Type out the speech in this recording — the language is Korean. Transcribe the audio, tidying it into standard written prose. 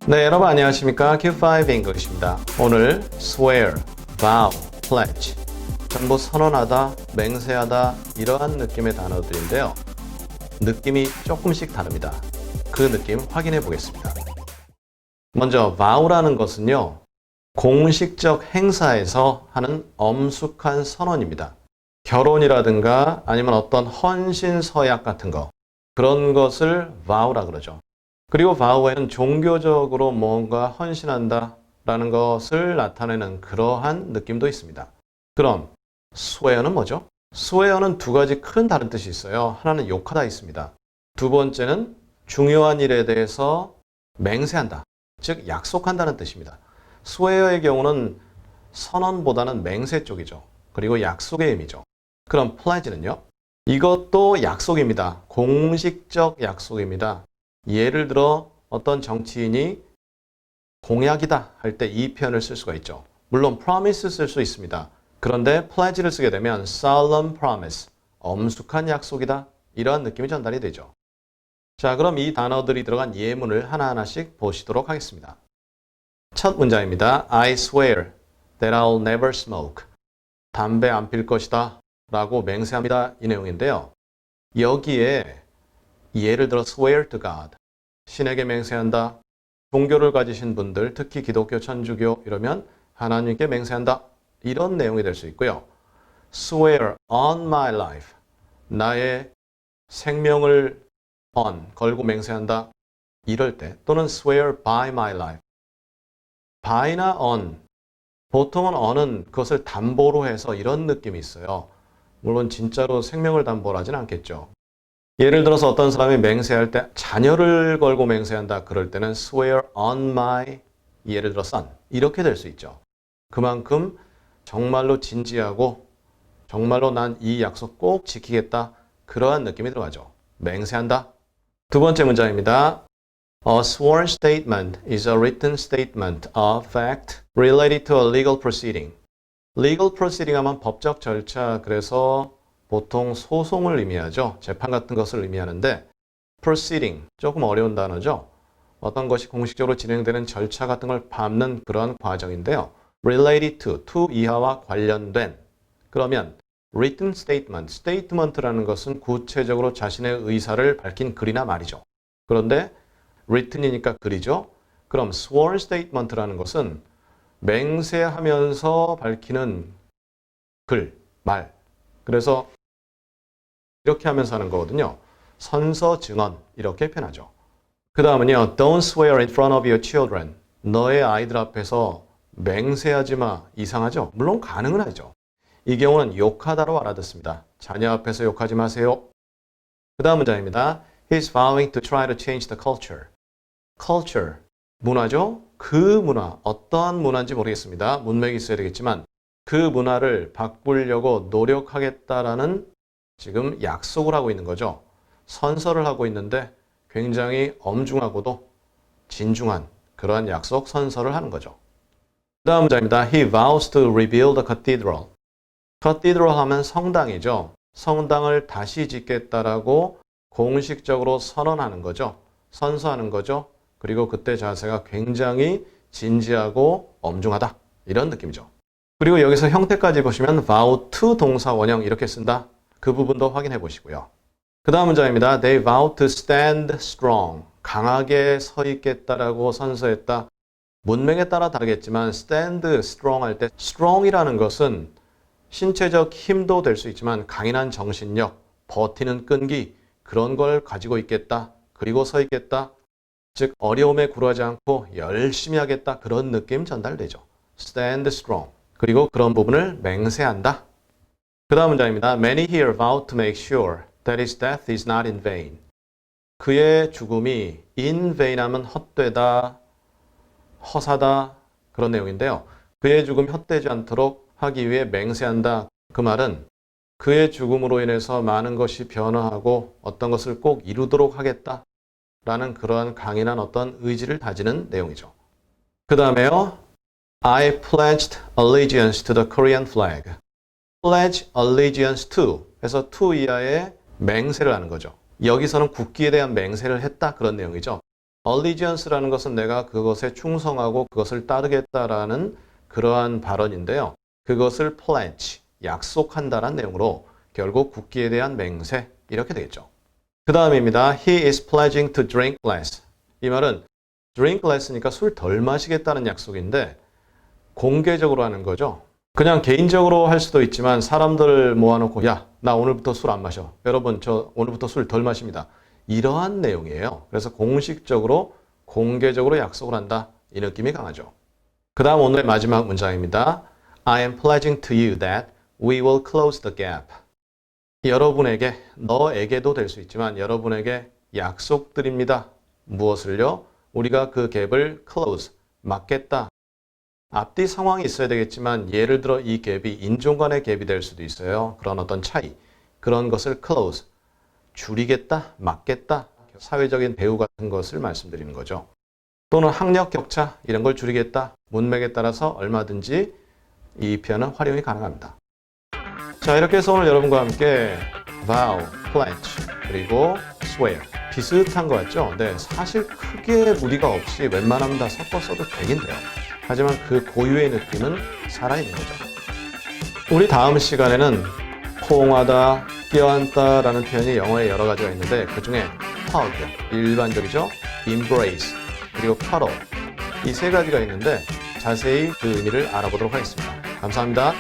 네, 여러분 안녕하십니까? Q5 English입니다. 오늘 swear, vow, pledge 전부 선언하다, 맹세하다 이러한 느낌의 단어들인데요. 느낌이 조금씩 다릅니다. 그 느낌 확인해 보겠습니다. 먼저 vow라는 것은요. 공식적 행사에서 하는 엄숙한 선언입니다. 결혼이라든가 아니면 어떤 헌신 서약 같은 거 그런 것을 vow라 그러죠. 그리고 vow에는 종교적으로 뭔가 헌신한다 라는 것을 나타내는 그러한 느낌도 있습니다. 그럼 swear는 뭐죠? swear는 두 가지 큰 다른 뜻이 있어요. 하나는 욕하다 있습니다. 두 번째는 중요한 일에 대해서 맹세한다. 즉 약속한다는 뜻입니다. swear의 경우는 선언보다는 맹세 쪽이죠. 그리고 약속의 의미죠. 그럼 pledge는요? 이것도 약속입니다. 공식적 약속입니다. 예를 들어 어떤 정치인이 공약이다 할 때 이 표현을 쓸 수가 있죠. 물론 promise 쓸 수 있습니다. 그런데 pledge를 쓰게 되면 solemn promise, 엄숙한 약속이다. 이러한 느낌이 전달이 되죠. 자, 그럼 이 단어들이 들어간 예문을 하나하나씩 보시도록 하겠습니다. 첫 문장입니다. I swear that I'll never smoke. 담배 안 필 것이다 라고 맹세합니다. 이 내용인데요. 여기에 예를 들어 swear to God, 신에게 맹세한다. 종교를 가지신 분들, 특히 기독교, 천주교 이러면 하나님께 맹세한다. 이런 내용이 될 수 있고요. swear on my life, 나의 생명을 on, 걸고 맹세한다. 이럴 때 또는 swear by my life, by나 on, 보통은 on은 그것을 담보로 해서 이런 느낌이 있어요. 물론 진짜로 생명을 담보로 하진 않겠죠. 예를 들어서 어떤 사람이 맹세할 때 자녀를 걸고 맹세한다. 그럴 때는 swear on my, 예를 들어 son, 이렇게 될 수 있죠. 그만큼 정말로 진지하고 정말로 난 이 약속 꼭 지키겠다. 그러한 느낌이 들어가죠. 맹세한다. 두 번째 문장입니다. A sworn statement is a written statement of fact related to a legal proceeding. legal proceeding 하면 법적 절차, 그래서 보통 소송을 의미하죠. 재판 같은 것을 의미하는데 proceeding, 조금 어려운 단어죠. 어떤 것이 공식적으로 진행되는 절차 같은 걸 밟는 그런 과정인데요. related to 이하와 관련된. 그러면 written statement, statement라는 것은 구체적으로 자신의 의사를 밝힌 글이나 말이죠. 그런데 written이니까 글이죠. 그럼 sworn statement라는 것은 맹세하면서 밝히는 글, 말. 그래서 이렇게 하면서 하는 거거든요. 선서 증언 이렇게 표현하죠. 그 다음은요. Don't swear in front of your children. 너의 아이들 앞에서 맹세하지 마. 이상하죠? 물론 가능은 하죠. 이 경우는 욕하다로 알아듣습니다. 자녀 앞에서 욕하지 마세요. 그 다음 문장입니다. He's vowing to try to change the culture. culture, 문화죠? 그 문화, 어떠한 문화인지 모르겠습니다. 문맥이 있어야 되겠지만 그 문화를 바꾸려고 노력하겠다라는 지금 약속을 하고 있는 거죠. 선서를 하고 있는데 굉장히 엄중하고도 진중한 그러한 약속, 선서를 하는 거죠. 그 다음 문장입니다. He vows to rebuild a cathedral. cathedral 하면 성당이죠. 성당을 다시 짓겠다라고 공식적으로 선언하는 거죠. 선서하는 거죠. 그리고 그때 자세가 굉장히 진지하고 엄중하다. 이런 느낌이죠. 그리고 여기서 형태까지 보시면 vow to 동사 원형 이렇게 쓴다. 그 부분도 확인해 보시고요. 그 다음 문장입니다. They vow to stand strong. 강하게 서 있겠다라고 선서했다. 문맥에 따라 다르겠지만 stand strong 할 때 strong이라는 것은 신체적 힘도 될 수 있지만 강인한 정신력, 버티는 끈기 그런 걸 가지고 있겠다. 그리고 서 있겠다. 즉 어려움에 굴하지 않고 열심히 하겠다. 그런 느낌 전달되죠. stand strong. 그리고 그런 부분을 맹세한다. 그 다음 문장입니다. Many here vow to make sure that his death is not in vain. 그의 죽음이 in vain 하면 헛되다, 허사다 그런 내용인데요. 그의 죽음이 헛되지 않도록 하기 위해 맹세한다. 그 말은 그의 죽음으로 인해서 많은 것이 변화하고 어떤 것을 꼭 이루도록 하겠다 라는 그러한 강인한 어떤 의지를 다지는 내용이죠. 그 다음에요. I pledged allegiance to the Korean flag. pledge allegiance to 해서 to 이하의 맹세를 하는 거죠. 여기서는 국기에 대한 맹세를 했다 그런 내용이죠. allegiance라는 것은 내가 그것에 충성하고 그것을 따르겠다라는 그러한 발언인데요. 그것을 pledge, 약속한다는 내용으로 결국 국기에 대한 맹세 이렇게 되겠죠. 그 다음입니다. He is pledging to drink less. 이 말은 drink less니까 술 덜 마시겠다는 약속인데 공개적으로 하는 거죠. 그냥 개인적으로 할 수도 있지만 사람들 모아놓고 야, 나 오늘부터 술 안 마셔. 여러분, 저 오늘부터 술 덜 마십니다. 이러한 내용이에요. 그래서 공식적으로 공개적으로 약속을 한다. 이 느낌이 강하죠. 그 다음 오늘의 마지막 문장입니다. I am pledging to you that we will close the gap. 여러분에게, 너에게도 될 수 있지만 여러분에게 약속드립니다. 무엇을요? 우리가 그 갭을 close, 막겠다. 앞뒤 상황이 있어야 되겠지만 예를 들어 이 갭이 인종 간의 갭이 될 수도 있어요. 그런 어떤 차이, 그런 것을 close, 줄이겠다, 막겠다, 사회적인 배후 같은 것을 말씀드리는 거죠. 또는 학력 격차 이런 걸 줄이겠다, 문맥에 따라서 얼마든지 이 표현은 활용이 가능합니다. 자, 이렇게 해서 오늘 여러분과 함께 vow, pledge, 그리고 swear 비슷한 것 같죠? 네, 사실 크게 무리가 없이 웬만하면 다 섞어 써도 되긴 돼요. 하지만 그 고유의 느낌은 살아있는 거죠. 우리 다음 시간에는 포옹하다, 껴안다 라는 표현이 영어에 여러 가지가 있는데 그 중에 hug, 일반적이죠? embrace, 그리고 cuddle 이 세 가지가 있는데 자세히 그 의미를 알아보도록 하겠습니다. 감사합니다.